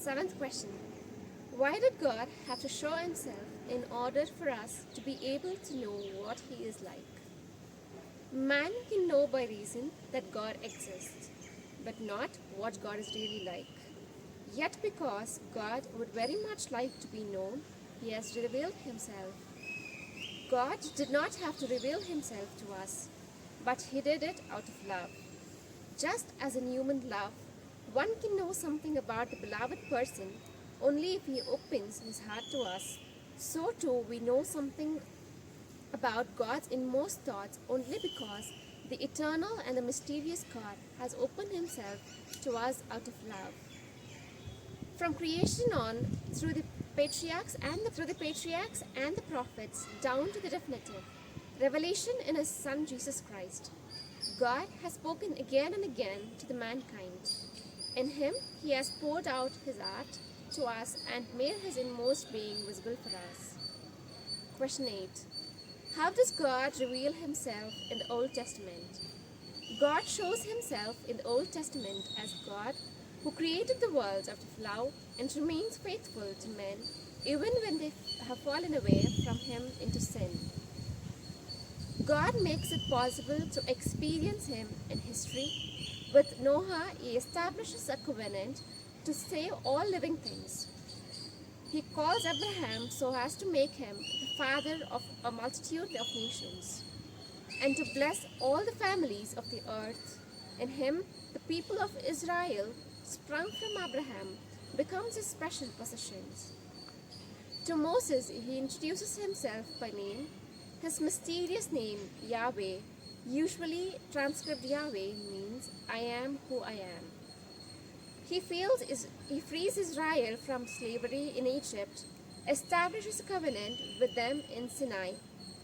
Seventh question. Why did God have to show himself in order for us to be able to know what he is like? Man can know by reason that God exists, but not what God is really like. Yet because God would very much like to be known, he has revealed himself. God did not have to reveal himself to us, but he did it out of love. Just as in human love, one can know something about the beloved person only if he opens his heart to us, so too we know something about God's inmost thoughts only because the eternal and the mysterious God has opened himself to us out of love. From creation on, through the patriarchs and the prophets, down to the definitive revelation in his Son Jesus Christ, God has spoken again and again to the mankind. In him, he has poured out his heart to us and made his inmost being visible for us. Question 8. How does God reveal himself in the Old Testament? God shows himself in the Old Testament as God who created the world out of love and remains faithful to men even when they have fallen away from him into sin. God makes it possible to experience him in history. With Noah, he establishes a covenant to save all living things. He calls Abraham so as to make him the father of a multitude of nations, and to bless all the families of the earth. In him, the people of Israel, sprung from Abraham, becomes his special possessions. To Moses, he introduces himself by name. His mysterious name, Yahweh, usually transcribed Yahweh, means I am who I am. He frees Israel from slavery in Egypt, establishes a covenant with them in Sinai,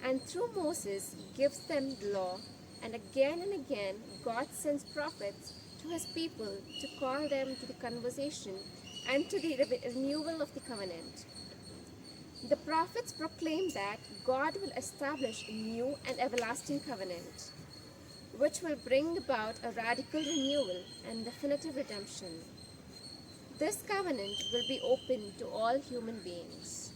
and through Moses gives them the law. And again, God sends prophets to his people to call them to the conversation and to the renewal of the covenant. The prophets proclaim that God will establish a new and everlasting covenant, which will bring about a radical renewal and definitive redemption. This covenant will be open to all human beings.